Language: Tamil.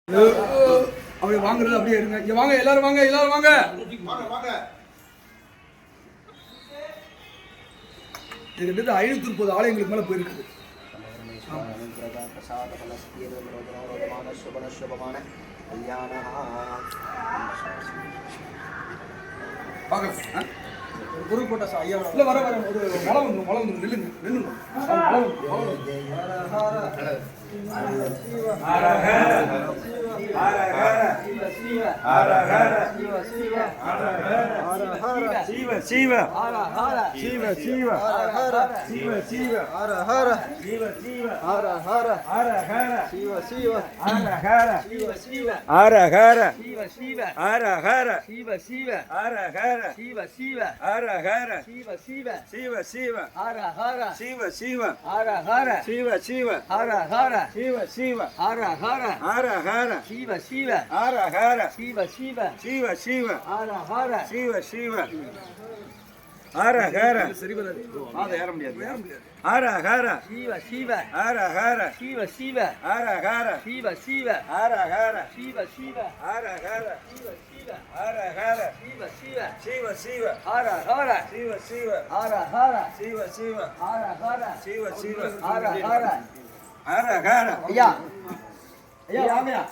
அப்படி வாங்குறது அப்படியே இருங்க. இங்க வாங்க, எல்லாரும் வாங்க, எல்லாரும் வாங்க. கிட்டத்தட்ட 530 ஆலயங்களுக்கு மேல போயிருக்குது. பொருள் போட்ட ஐயா இல்ல வர வர ஒரு மழை வந்து நில்லுங்க நில்லுங்க. சரி வராது. ஏற முடியாது. ஹர ஹர சிவ சிவ ஹர ஹர சிவ சிவ ஹர ஹர சிவ சிவ ஹர ஹர சிவ சிவ ஹர ஹர சிவ சிவ ஹர ஹர சிவ சிவ சிவ சிவ ஹர ஹர சிவ சிவ ஹர ஹர சிவ சிவ ஹர ஹர சிவ சிவ ஹர ஹர ஹர ஹர ஐயா ஐயா வாங்கயா.